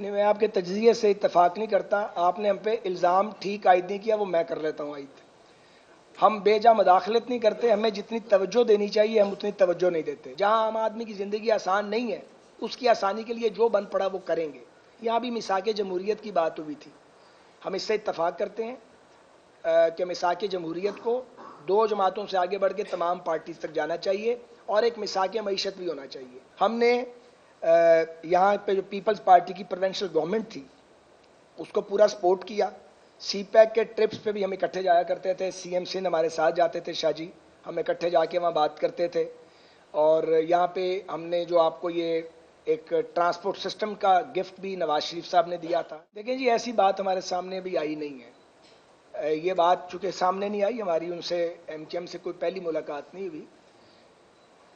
نہیں، میں آپ کے تجزیے سے اتفاق نہیں کرتا. آپ نے ہم پہ الزام ٹھیک عائد نہیں کیا، وہ میں کر لیتا ہوں عائد. ہم بے جا مداخلت نہیں کرتے، ہمیں جتنی توجہ دینی چاہیے ہم اتنی توجہ نہیں دیتے. جہاں عام آدمی کی زندگی آسان نہیں ہے اس کی آسانی کے لیے جو بن پڑا وہ کریں گے. یہاں بھی میثاق جمہوریت کی بات ہوئی تھی، ہم اس سے اتفاق کرتے ہیں کہ میثاق جمہوریت کو دو جماعتوں سے آگے بڑھ کے تمام پارٹیز تک جانا چاہیے اور ایک میثاق معیشت بھی ہونا چاہیے. ہم نے یہاں پہ جو پیپلز پارٹی کی پروونشل گورنمنٹ تھی اس کو پورا سپورٹ کیا. سی پیک کے ٹرپس پہ بھی ہم اکٹھے جایا کرتے تھے. سی ایم سندھ ہمارے ساتھ جاتے تھے، شاہ جی ہم اکٹھے جا کے وہاں بات کرتے تھے. اور یہاں پہ ہم نے جو آپ کو یہ ایک ٹرانسپورٹ سسٹم کا گفٹ بھی نواز شریف صاحب نے دیا تھا. دیکھیں جی، ایسی بات ہمارے سامنے ابھی آئی نہیں ہے. یہ بات چونکہ سامنے نہیں آئی، ہماری ان سے ایم کیو ایم سے کوئی پہلی ملاقات نہیں ہوئی.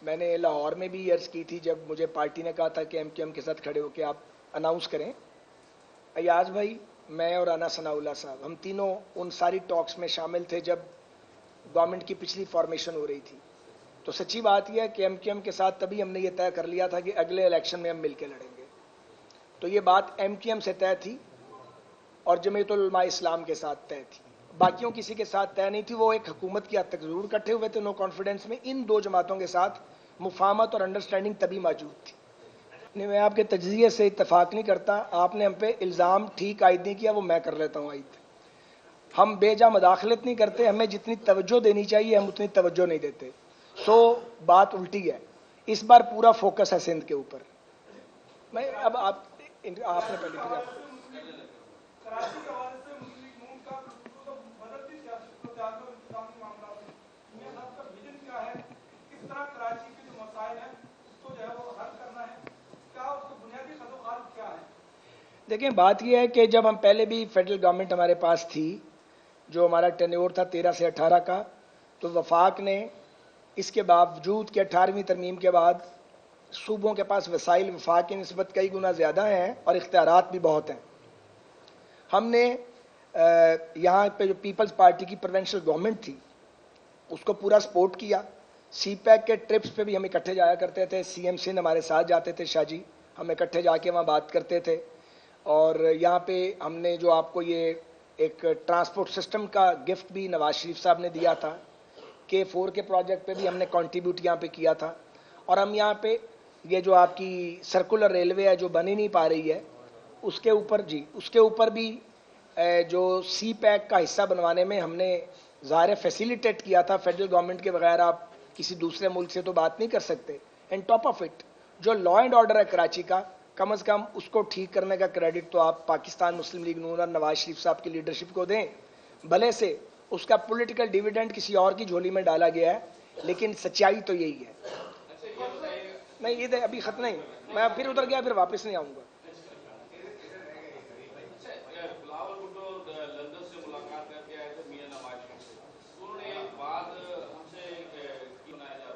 میں نے لاہور میں بھی عرض کی تھی جب مجھے پارٹی نے کہا تھا کہ ایم کیو ایم کے ساتھ کھڑے ہو کے آپ اناؤنس کریں. ایاز بھائی، میں اور رانا ثناء اللہ صاحب ہم تینوں ان ساری ٹاکس میں شامل تھے جب گورنمنٹ کی پچھلی فارمیشن ہو رہی تھی. تو سچی بات یہ ہے کہ ایم کیو ایم کے ساتھ تبھی ہم نے یہ طے کر لیا تھا کہ اگلے الیکشن میں ہم مل کے لڑیں گے. تو یہ بات ایم کیو ایم سے طے تھی اور جمعیت العلماء اسلام کے ساتھ طے تھی. باقیوں کسی کے ساتھ طے نہیں تھی. وہ ایک حکومت کی حد تک ضرور اکٹھے ہوئے تھے نو کانفیڈنس میں. ان دو جماعتوں کے ساتھ مفاہمت اور انڈرسٹینڈنگ تبھی موجود تھی. نہیں، میں آپ کے تجزیے سے اتفاق نہیں کرتا. آپ نے ہم پہ الزام ٹھیک عائد نہیں کیا، وہ میں کر لیتا ہوں عائد. ہم بے جا مداخلت نہیں کرتے، ہمیں جتنی توجہ دینی چاہیے ہم اتنی توجہ نہیں دیتے. سو بات الٹی ہے. اس بار پورا فوکس ہے سندھ کے اوپر. میں اب آپ نے پہلے کیا دیکھیں، بات یہ ہے کہ جب ہم پہلے بھی فیڈرل گورنمنٹ ہمارے پاس تھی جو ہمارا ٹینیور تھا 13 سے 18 کا، تو وفاق نے اس کے باوجود کہ 18ویں ترمیم کے بعد صوبوں کے پاس وسائل وفاق کی نسبت کئی گنا زیادہ ہیں اور اختیارات بھی بہت ہیں. ہم نے یہاں پہ جو پیپلز پارٹی کی پروونشل گورنمنٹ تھی اس کو پورا سپورٹ کیا. سی پیک کے ٹرپس پہ بھی ہم اکٹھے جایا کرتے تھے. سی ایم سندھ ہمارے ساتھ جاتے تھے، شاہ جی ہم اکٹھے جا کے وہاں بات کرتے تھے. اور یہاں پہ ہم نے جو آپ کو یہ ایک ٹرانسپورٹ سسٹم کا گفٹ بھی نواز شریف صاحب نے دیا تھا. K4 کے پروجیکٹ پہ بھی ہم نے کنٹریبیوٹ یہاں پہ کیا تھا. اور ہم یہاں پہ یہ جو آپ کی سرکولر ریلوے ہے جو بن ہی نہیں پا رہی ہے اس کے اوپر بھی جو سی پیک کا حصہ بنوانے میں ہم نے ظاہر فیسیلیٹیٹ کیا تھا. فیڈرل گورنمنٹ کے بغیر آپ کسی دوسرے ملک سے تو بات نہیں کر سکتے. اینڈ ٹاپ آف اٹ جو لا اینڈ آرڈر ہے کراچی کا، کم از کم اس کو ٹھیک کرنے کا کریڈٹ تو آپ پاکستان مسلم لیگ نون اور نواز شریف صاحب کی لیڈرشپ کو دیں. بھلے سے اس کا پولیٹیکل ڈیویڈنڈ کسی اور کی جھولی میں ڈالا گیا ہے، لیکن سچائی تو یہی ہے. نہیں، یہ ابھی ختم نہیں، میں پھر ادھر گیا پھر واپس نہیں آؤں گا.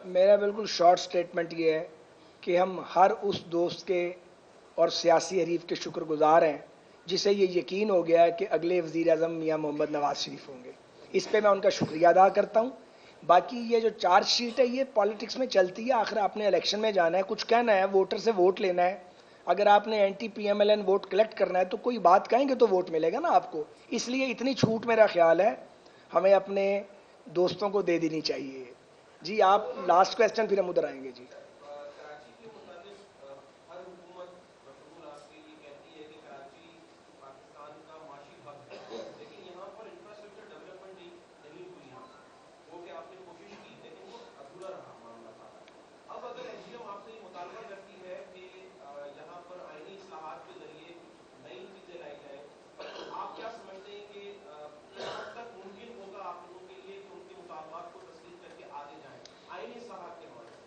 میرا بالکل شارٹ سٹیٹمنٹ یہ ہے کہ ہم ہر اس دوست کے اور سیاسی حریف کے شکر گزار ہیں جسے یہ یقین ہو گیا ہے کہ اگلے وزیر اعظم میاں محمد نواز شریف ہوں گے. اس پہ میں ان کا شکریہ ادا کرتا ہوں. باقی یہ جو چارج شیٹ ہے یہ پالیٹکس میں چلتی ہے. آخر آپ نے الیکشن میں جانا ہے، کچھ کہنا ہے، ووٹر سے ووٹ لینا ہے. اگر آپ نے anti P M L N vote collect کرنا ہے تو کوئی بات کہیں گے تو ووٹ ملے گا نا آپ کو. اس لیے اتنی چھوٹ میرا خیال ہے ہمیں اپنے دوستوں کو دے دینی چاہیے. جی آپ لاسٹ کویسچن پھر ہم ادھر آئیں گے. جی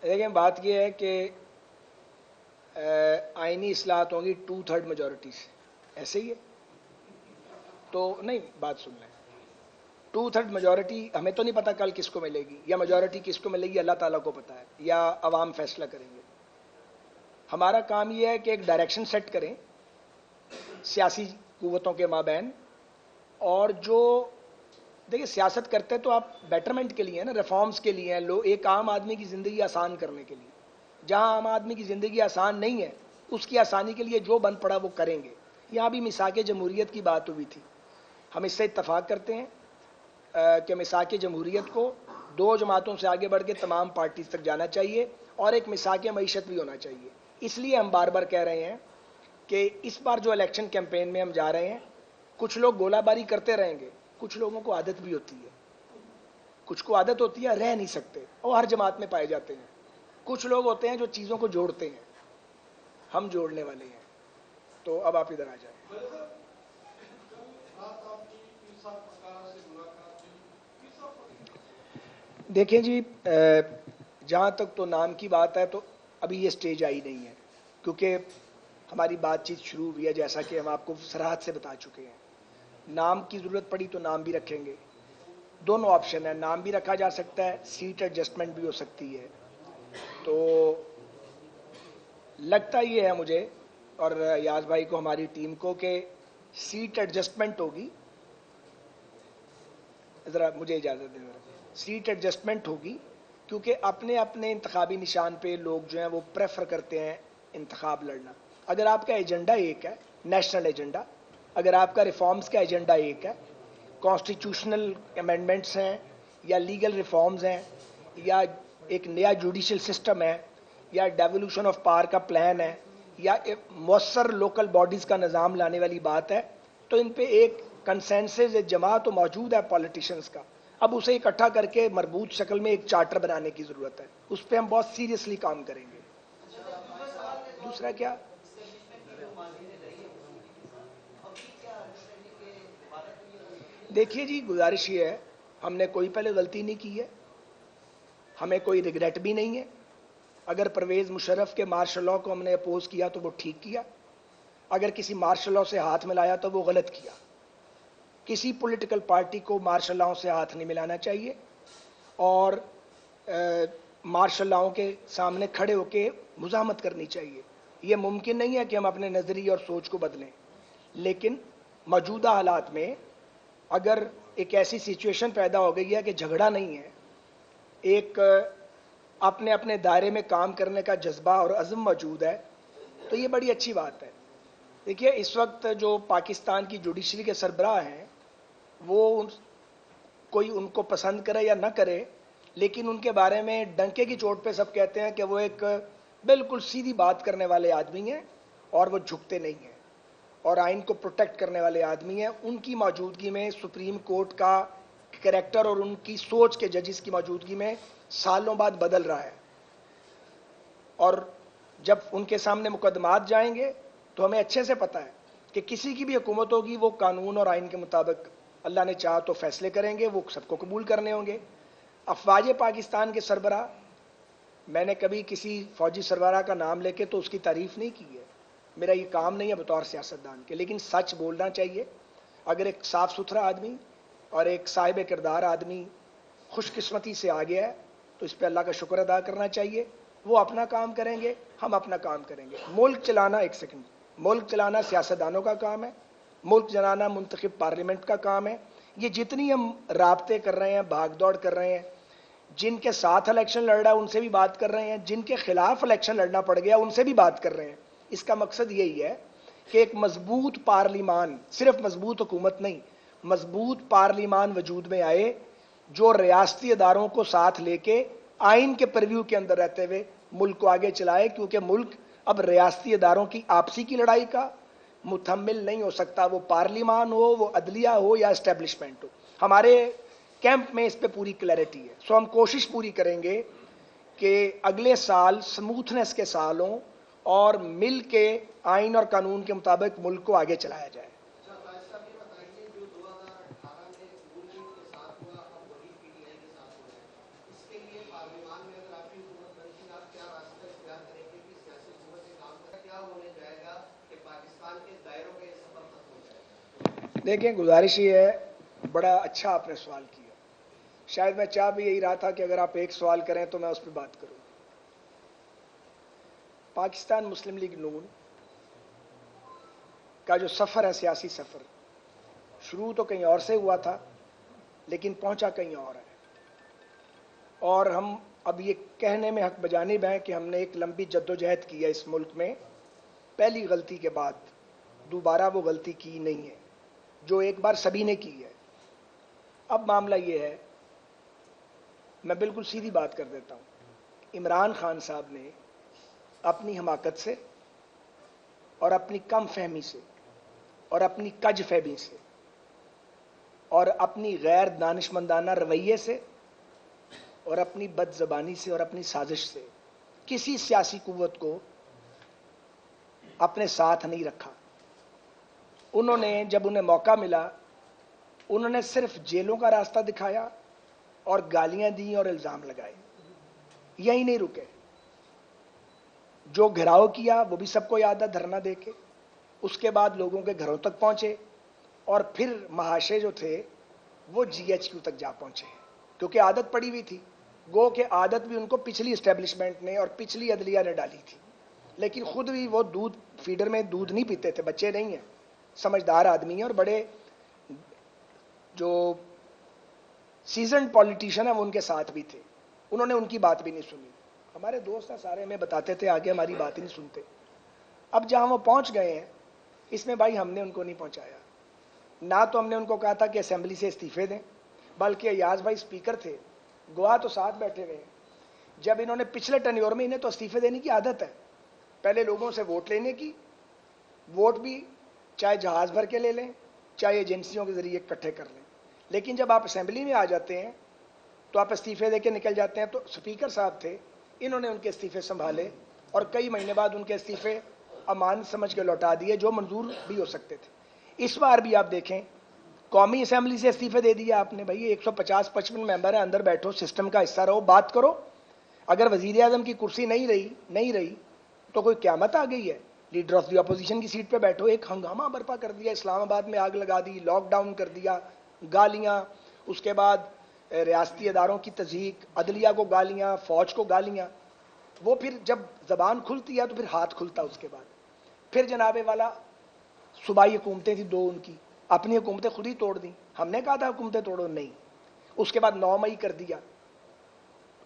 دیکھیں، بات یہ ہے کہ آئینی اصلاحات ہوں گی 2/3 میجورٹی سے. ایسے ہی ہے تو نہیں، بات سن لیں. 2/3 میجورٹی ہمیں تو نہیں پتا کل کس کو ملے گی، یا میجورٹی کس کو ملے گی اللہ تعالیٰ کو پتا ہے، یا عوام فیصلہ کریں گے. ہمارا کام یہ ہے کہ ایک ڈائریکشن سیٹ کریں سیاسی قوتوں کے مابین. اور جو دیکھیں سیاست کرتے تو آپ بیٹرمنٹ کے لیے ہیں نا، ریفارمز کے لیے ہیں. ایک عام آدمی کی زندگی آسان کرنے کے لیے. جہاں عام آدمی کی زندگی آسان نہیں ہے اس کی آسانی کے لیے جو بن پڑا وہ کریں گے. یہاں بھی میثاق جمہوریت کی بات ہوئی تھی. ہم اس سے اتفاق کرتے ہیں کہ میثاق جمہوریت کو 2 جماعتوں سے آگے بڑھ کے تمام پارٹیز تک جانا چاہیے اور ایک میثاق معیشت بھی ہونا چاہیے. اس لیے ہم بار بار کہہ رہے ہیں کہ اس بار جو الیکشن کیمپین میں ہم جا رہے ہیں، کچھ لوگ گولہ باری کرتے رہیں گے، کچھ لوگوں کو عادت بھی ہوتی ہے، کچھ کو عادت ہوتی ہے، رہ نہیں سکتے، اور ہر جماعت میں پائے جاتے ہیں. کچھ لوگ ہوتے ہیں جو چیزوں کو جوڑتے ہیں، ہم جوڑنے والے ہیں. تو اب آپ ادھر آ جائیں. دیکھیں جی، جہاں تک تو نام کی بات ہے تو ابھی یہ سٹیج آئی نہیں ہے، کیونکہ ہماری بات چیت شروع ہوئی ہے جیسا کہ ہم آپ کو صراحت سے بتا چکے ہیں. نام کی ضرورت پڑی تو نام بھی رکھیں گے. دونوں آپشن ہیں، نام بھی رکھا جا سکتا ہے، سیٹ ایڈجسٹمنٹ بھی ہو سکتی ہے. تو لگتا یہ ہے مجھے اور یاز بھائی کو، ہماری ٹیم کو، کہ سیٹ ایڈجسٹمنٹ ہوگی. ذرا مجھے اجازت دیں. سیٹ ایڈجسٹمنٹ ہوگی کیونکہ اپنے اپنے انتخابی نشان پہ لوگ جو ہیں وہ پریفر کرتے ہیں انتخاب لڑنا. اگر آپ کا ایجنڈا ایک ہے، نیشنل ایجنڈا، اگر آپ کا ریفارمز کا ایجنڈا ایک ہے، کانسٹیٹیوشنل امینڈمنٹس ہیں یا لیگل ریفارمز ہیں یا ایک نیا جوڈیشل سسٹم ہے یا ڈیولوشن آف پاور کا پلان ہے یا مؤثر لوکل باڈیز کا نظام لانے والی بات ہے، تو ان پہ ایک کنسنسس، ایک جماعت تو موجود ہے پالیٹیشنز کا. اب اسے اکٹھا کر کے مربوط شکل میں ایک چارٹر بنانے کی ضرورت ہے. اس پہ ہم بہت سیریسلی کام کریں گے. دوسرا کیا؟ دیکھیے جی، گزارش یہ ہے، ہم نے کوئی پہلے غلطی نہیں کی ہے، ہمیں کوئی ریگریٹ بھی نہیں ہے. اگر پرویز مشرف کے مارشل لاء کو ہم نے اپوز کیا تو وہ ٹھیک کیا، اگر کسی مارشل لاء سے ہاتھ ملایا تو وہ غلط کیا. کسی پولیٹیکل پارٹی کو مارشل لاء سے ہاتھ نہیں ملانا چاہیے اور مارشل لاء کے سامنے کھڑے ہو کے مزاحمت کرنی چاہیے. یہ ممکن نہیں ہے کہ ہم اپنے نظریے اور سوچ کو بدلیں، لیکن موجودہ حالات میں اگر ایک ایسی سچویشن پیدا ہو گئی ہے کہ جھگڑا نہیں ہے، ایک اپنے اپنے دائرے میں کام کرنے کا جذبہ اور عزم موجود ہے، تو یہ بڑی اچھی بات ہے. دیکھیے، اس وقت جو پاکستان کی جوڈیشری کے سربراہ ہیں، وہ کوئی ان کو پسند کرے یا نہ کرے، لیکن ان کے بارے میں ڈنکے کی چوٹ پہ سب کہتے ہیں کہ وہ ایک بالکل سیدھی بات کرنے والے آدمی ہیں اور وہ جھکتے نہیں ہیں اور آئین کو پروٹیکٹ کرنے والے آدمی ہیں. ان کی موجودگی میں سپریم کورٹ کا کریکٹر اور ان کی سوچ کے ججز کی موجودگی میں سالوں بعد بدل رہا ہے. اور جب ان کے سامنے مقدمات جائیں گے تو ہمیں اچھے سے پتہ ہے کہ کسی کی بھی حکومت ہوگی وہ قانون اور آئین کے مطابق اللہ نے چاہا تو فیصلے کریں گے، وہ سب کو قبول کرنے ہوں گے. افواج پاکستان کے سربراہ، میں نے کبھی کسی فوجی سربراہ کا نام لے کے تو اس کی تعریف نہیں کی ہے، میرا یہ کام نہیں ہے بطور سیاستدان کے، لیکن سچ بولنا چاہیے. اگر ایک صاف ستھرا آدمی اور ایک صاحب کردار آدمی خوش قسمتی سے آ گیا ہے تو اس پہ اللہ کا شکر ادا کرنا چاہیے. وہ اپنا کام کریں گے، ہم اپنا کام کریں گے. ملک چلانا، ایک سیکنڈ، ملک چلانا سیاستدانوں کا کام ہے، ملک چلانا منتخب پارلیمنٹ کا کام ہے. یہ جتنی ہم رابطے کر رہے ہیں، بھاگ دوڑ کر رہے ہیں، جن کے ساتھ الیکشن لڑ رہا ہے ان سے بھی بات کر رہے ہیں، جن کے خلاف الیکشن لڑنا پڑ گیا ان سے بھی بات کر رہے ہیں. اس کا مقصد یہی ہے کہ ایک مضبوط پارلیمان، صرف مضبوط حکومت نہیں، مضبوط پارلیمان وجود میں آئے جو ریاستی اداروں کو ساتھ لے کے آئین کے پرویو کے اندر رہتے ہوئے ملک کو آگے چلائے. کیونکہ ملک اب ریاستی اداروں کی آپسی کی لڑائی کا متحمل نہیں ہو سکتا، وہ پارلیمان ہو، وہ عدلیہ ہو یا اسٹیبلشمنٹ ہو. ہمارے کیمپ میں اس پہ پوری کلیئرٹی ہے. سو ہم کوشش پوری کریں گے کہ اگلے سال سموتھنس کے سال ہوں اور مل کے آئین اور قانون کے مطابق ملک کو آگے چلایا جائے. دیکھیں، گزارش یہ ہے، بڑا اچھا آپ نے سوال کیا. شاید میں چاہ بھی یہی رہا تھا کہ اگر آپ ایک سوال کریں تو میں اس پہ بات کروں. پاکستان مسلم لیگ نون کا جو سفر ہے، سیاسی سفر، شروع تو کہیں اور سے ہوا تھا لیکن پہنچا کہیں اور ہے. اور ہم اب یہ کہنے میں حق بجانب ہیں کہ ہم نے ایک لمبی جدوجہد کی ہے اس ملک میں. پہلی غلطی کے بعد دوبارہ وہ غلطی کی نہیں ہے جو ایک بار سبھی نے کی ہے. اب معاملہ یہ ہے، میں بالکل سیدھی بات کر دیتا ہوں، عمران خان صاحب نے اپنی حماقت سے اور اپنی کم فہمی سے اور اپنی کج فہمی سے اور اپنی غیر دانشمندانہ رویے سے اور اپنی بد زبانی سے اور اپنی سازش سے کسی سیاسی قوت کو اپنے ساتھ نہیں رکھا. انہوں نے جب انہیں موقع ملا انہوں نے صرف جیلوں کا راستہ دکھایا اور گالیاں دیں اور الزام لگائے. یہی نہیں رکے، جو گھراؤ کیا وہ بھی سب کو یاد ہے، دھرنا دے کے. اس کے بعد لوگوں کے گھروں تک پہنچے اور پھر مہاشے جو تھے وہ GHQ تک جا پہنچے کیونکہ عادت پڑی ہوئی تھی. گو کہ عادت بھی ان کو پچھلی اسٹیبلشمنٹ نے اور پچھلی عدلیہ نے ڈالی تھی، لیکن خود بھی وہ دودھ فیڈر میں دودھ نہیں پیتے تھے، بچے نہیں ہیں، سمجھدار آدمی ہیں اور بڑے جو سیزنڈ پولیٹیشین ہیں وہ ان کے ساتھ بھی تھے. انہوں نے ان کی بات بھی نہیں سنی. ہمارے دوست ہیں سارے، ہمیں بتاتے تھے، آگے ہماری بات ہی نہیں سنتے. اب جہاں وہ پہنچ گئے ہیں اس میں بھائی ہم نے ان کو نہیں پہنچایا. نہ تو ہم نے ان کو کہا تھا کہ اسمبلی سے استعفے دیں، بلکہ ایاز بھائی اسپیکر تھے، گواہ تو ساتھ بیٹھے ہوئے ہیں. جب انہوں نے پچھلے ٹینیور میں، انہیں تو استعفے دینے کی عادت ہے، پہلے لوگوں سے ووٹ لینے کی، ووٹ بھی چاہے جہاز بھر کے لے لیں چاہے ایجنسیوں کے ذریعے اکٹھے کر لیں. لیکن جب آپ اسمبلی میں آ جاتے ہیں تو آپ استعفے دے کے نکل جاتے ہیں. تو اسپیکر صاحب تھے، انہوں نے ان کے استعفے سنبھالے اور کئی مہینے بعد ان کے استعفے امان سمجھ کے لوٹا دیے جو منظور بھی ہو سکتے تھے. اس بار بھی آپ دیکھیں قومی اسمبلی سے استعفے دے دیا آپ نے. بھائی 150-55 ممبر ہیں، اندر بیٹھو، سسٹم کا حصہ رہو، بات کرو. اگر وزیر اعظم کی کرسی نہیں رہی تو کوئی قیامت آ گئی ہے؟ لیڈر آف دی اپوزیشن کی سیٹ پہ بیٹھو. ایک ہنگامہ برپا کر دیا، اسلام آباد میں آگ لگا دی، لاک ڈاؤن کر دیا، گالیاں، اس کے بعد ریاستی اداروں کی تضحیک، عدلیہ کو گالیاں، فوج کو گالیاں. وہ پھر جب زبان کھلتی ہے تو پھر ہاتھ کھلتا. اس کے بعد پھر جناب والا صوبائی حکومتیں تھیں 2 ان کی، اپنی حکومتیں خود ہی توڑ دیں. ہم نے کہا تھا حکومتیں توڑو، نہیں. اس کے بعد 9 مئی کر دیا،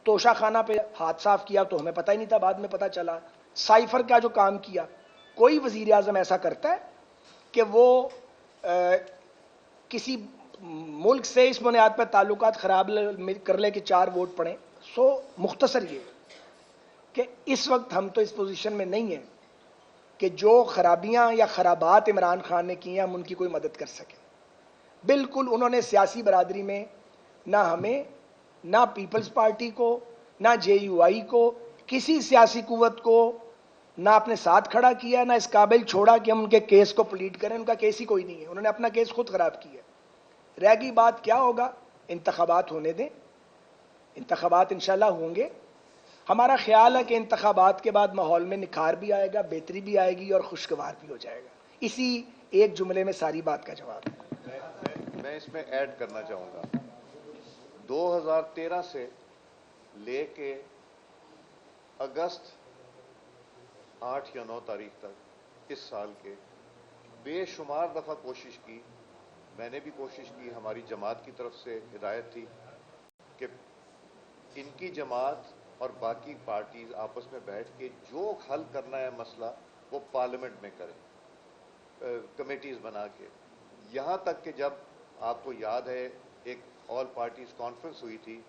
توشہ خانہ پہ ہاتھ صاف کیا تو ہمیں پتہ ہی نہیں تھا، بعد میں پتہ چلا. سائفر کا جو کام کیا، کوئی وزیر اعظم ایسا کرتا ہے کہ وہ کسی ملک سے اس بنیاد پر تعلقات خراب کر لے کہ 4 ووٹ پڑیں؟ سو مختصر یہ کہ اس وقت ہم تو اس پوزیشن میں نہیں ہیں کہ جو خرابیاں یا خرابات عمران خان نے کی ہیں ہم ان کی کوئی مدد کر سکیں. بالکل انہوں نے سیاسی برادری میں نہ ہمیں، نہ پیپلز پارٹی کو، نہ JUI کو، کسی سیاسی قوت کو نہ اپنے ساتھ کھڑا کیا، نہ اس قابل چھوڑا کہ ہم ان کے کیس کو پلیٹ کریں. ان کا کیس ہی کوئی نہیں ہے، انہوں نے اپنا کیس خود خراب کیا. رہ گئی بات کیا ہوگا، انتخابات ہونے دیں، انتخابات انشاءاللہ ہوں گے. ہمارا خیال ہے کہ انتخابات کے بعد ماحول میں نکھار بھی آئے گا، بہتری بھی آئے گی اور خوشگوار بھی ہو جائے گا. اسی ایک جملے میں ساری بات کا جواب ہے. میں اس میں ایڈ کرنا چاہوں گا، 2013 سے لے کے اگست 8 یا 9 تاریخ تک اس سال کے بے شمار دفعہ کوشش کی، میں نے بھی کوشش کی، ہماری جماعت کی طرف سے ہدایت تھی کہ ان کی جماعت اور باقی پارٹیز آپس میں بیٹھ کے جو حل کرنا ہے مسئلہ وہ پارلیمنٹ میں کریں، کمیٹیز بنا کے. یہاں تک کہ جب آپ کو یاد ہے ایک آل پارٹیز کانفرنس ہوئی تھی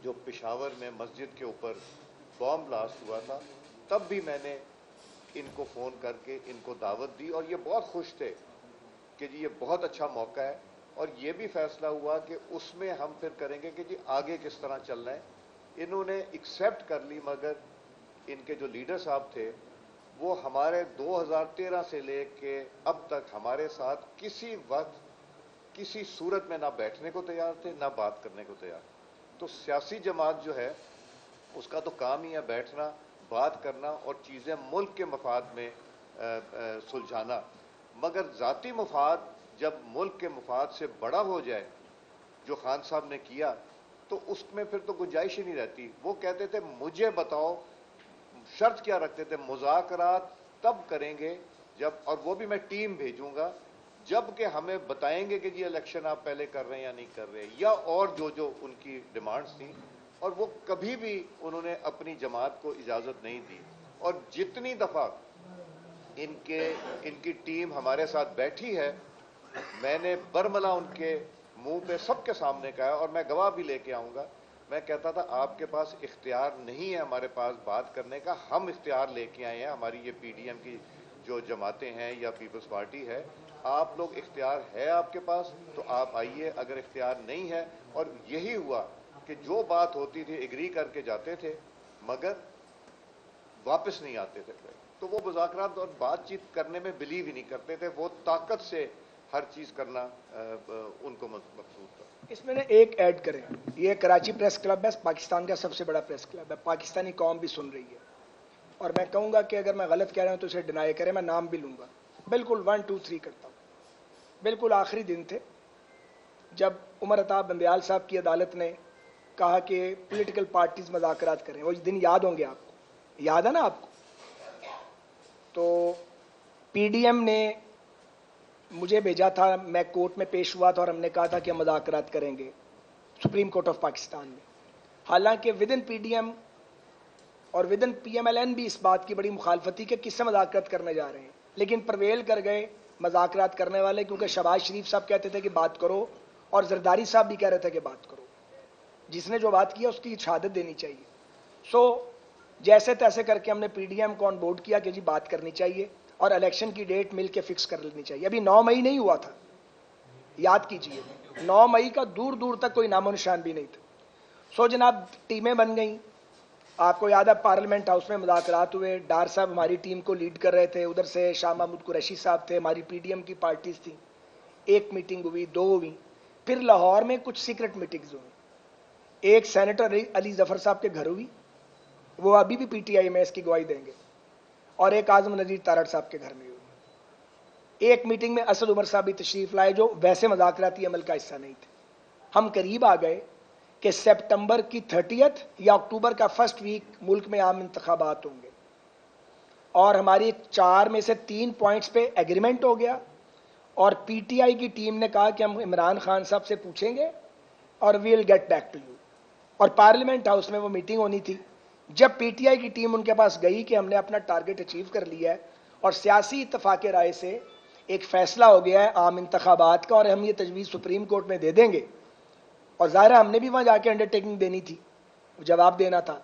جو پشاور میں مسجد کے اوپر بام بلاسٹ ہوا تھا، تب بھی میں نے ان کو فون کر کے ان کو دعوت دی اور یہ بہت خوش تھے کہ جی یہ بہت اچھا موقع ہے. اور یہ بھی فیصلہ ہوا کہ اس میں ہم پھر کریں گے کہ جی آگے کس طرح چلنا ہے. انہوں نے ایکسیپٹ کر لی، مگر ان کے جو لیڈر صاحب تھے وہ ہمارے 2013 سے لے کے اب تک ہمارے ساتھ کسی وقت کسی صورت میں نہ بیٹھنے کو تیار تھے نہ بات کرنے کو تیار. تو سیاسی جماعت جو ہے اس کا تو کام ہی ہے بیٹھنا، بات کرنا اور چیزیں ملک کے مفاد میں سلجھانا. مگر ذاتی مفاد جب ملک کے مفاد سے بڑا ہو جائے، جو خان صاحب نے کیا، تو اس میں پھر تو گنجائش ہی نہیں رہتی. وہ کہتے تھے مجھے بتاؤ، شرط کیا رکھتے تھے، مذاکرات تب کریں گے جب، اور وہ بھی میں ٹیم بھیجوں گا جب کہ ہمیں بتائیں گے کہ جی الیکشن آپ پہلے کر رہے ہیں یا نہیں کر رہے، یا اور جو ان کی ڈیمانڈز تھیں. اور وہ کبھی بھی انہوں نے اپنی جماعت کو اجازت نہیں دی. اور جتنی دفعہ ان کی ٹیم ہمارے ساتھ بیٹھی ہے. میں نے برملا ان کے منہ پہ سب کے سامنے کہا اور میں گواہ بھی لے کے آؤں گا. میں کہتا تھا آپ کے پاس اختیار نہیں ہے ہمارے پاس بات کرنے کا, ہم اختیار لے کے آئے ہیں. ہماری یہ پی ڈی ایم کی جو جماعتیں ہیں یا پیپلز پارٹی ہے, آپ لوگ اختیار ہے آپ کے پاس تو آپ آئیے. اگر اختیار نہیں ہے, اور یہی ہوا کہ جو بات ہوتی تھی ایگری کر کے جاتے تھے مگر واپس نہیں آتے تھے. تو وہ مذاکرات اور بات چیت کرنے میں بلیو ہی نہیں کرتے تھے, وہ طاقت سے ہر چیز کرنا ان کو مقصود تھا. اس میں نے ایک ایڈ کریں, یہ کراچی پریس کلب ہے, پاکستان کا سب سے بڑا پریس کلب ہے, پاکستانی قوم بھی سن رہی ہے, اور میں کہوں گا کہ اگر میں غلط کہہ رہا ہوں تو اسے ڈینائی کریں, میں نام بھی لوں گا, بالکل 1 2 3 کرتا ہوں. بالکل آخری دن تھے جب عمر عطا بندیال صاحب کی عدالت نے کہا کہ پولیٹیکل پارٹیز مذاکرات کریں. وہ دن یاد ہوں گے آپ کو, یاد ہے نا آپ کو؟ تو پی ڈی ایم نے مجھے بھیجا تھا, میں کورٹ میں پیش ہوا تھا اور ہم نے کہا تھا کہ ہم مذاکرات کریں گے سپریم کورٹ آف پاکستان میں. حالانکہ within P D M اور within P M L N بھی اس بات کی بڑی مخالفت تھی کہ کس سے مذاکرات کرنے جا رہے ہیں, لیکن پرویل کر گئے مذاکرات کرنے والے, کیونکہ شہباز شریف صاحب کہتے تھے کہ بات کرو اور زرداری صاحب بھی کہہ رہے تھے کہ بات کرو. جس نے جو بات کیا اس کی شہادت دینی چاہیے. سو جیسے تیسے کر کے ہم نے پی ڈی ایم کو آن بورڈ کیا کہ جی بات کرنی چاہیے اور الیکشن کی ڈیٹ مل کے فکس کر لینی چاہیے. ابھی 9 مئی نہیں ہوا تھا, یاد کیجئے, 9 مئی کا دور دور تک کوئی نام و نشان بھی نہیں تھا. سو جناب ٹیمیں بن گئیں. آپ کو یاد ہے پارلیمنٹ ہاؤس میں مذاکرات ہوئے, ڈار صاحب ہماری ٹیم کو لیڈ کر رہے تھے, ادھر سے شاہ محمود قریشی صاحب تھے, ہماری پی ڈی ایم کی پارٹیز تھیں. ایک میٹنگ ہوئی, 2 ہوئی, پھر لاہور میں کچھ سیکرٹ میٹنگز ہوئی. ایک سینیٹر علی ظفر صاحب کے گھر ہوئی, وہ ابھی بھی پی ٹی آئی میں اس کی گواہی دیں گے, اور ایک اعظم نذیر تارڑ صاحب کے گھر میں ہوئی. ایک میٹنگ میں اسد عمر صاحب بھی تشریف لائے جو ویسے مذاکراتی عمل کا حصہ نہیں تھے. ہم قریب آ گئے کہ سپٹمبر کی 30 یا اکتوبر کا فرسٹ ویک ملک میں عام انتخابات ہوں گے, اور ہماری 4 میں سے 3 پوائنٹس پہ ایگریمنٹ ہو گیا, اور پی ٹی آئی کی ٹیم نے کہا کہ ہم عمران خان صاحب سے پوچھیں گے اور we'll get back to you. اور پارلیمنٹ ہاؤس میں وہ میٹنگ ہونی تھی. جب پی ٹی آئی کی ٹیم ان کے پاس گئی کہ ہم نے اپنا ٹارگٹ اچیو کر لیا ہے اور سیاسی اتفاق رائے سے ایک فیصلہ ہو گیا ہے عام انتخابات کا, اور ہم یہ تجویز سپریم کورٹ میں دے دیں گے, اور ظاہر ہم نے بھی وہاں جا کے انڈرٹیکنگ دینی تھی, جواب دینا تھا.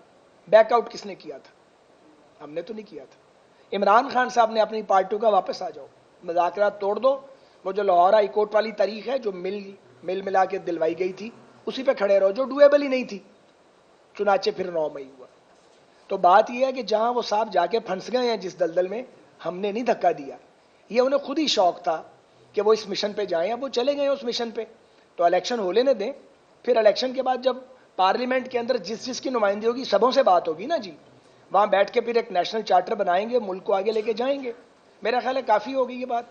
بیک آؤٹ کس نے کیا تھا؟ ہم نے تو نہیں کیا تھا. عمران خان صاحب نے اپنی پارٹیوں کا واپس آ جاؤ, مذاکرات توڑ دو, وہ جو لاہور ہائی کورٹ والی تاریخ ہے جو ملا کے دلوائی گئی تھی اسی پہ کھڑے رہو, جو ڈویبل ہی نہیں تھی. چنانچہ پھر 9 مئی ہوا. تو بات یہ ہے کہ جہاں وہ صاحب جا کے پھنس گئے ہیں جس دلدل میں, ہم نے نہیں دھکا دیا, یہ انہیں خود ہی شوق تھا کہ وہ اس مشن پہ جائیں, اب وہ چلے گئے اس مشن پہ, تو الیکشن ہو لینے دیں. پھر الیکشن کے بعد جب پارلیمنٹ کے اندر جس کی نمائندگی ہوگی سبوں سے بات ہوگی نا جی, وہاں بیٹھ کے پھر ایک نیشنل چارٹر بنائیں گے, ملک کو آگے لے کے جائیں گے. میرا خیال ہے کافی ہوگی یہ بات.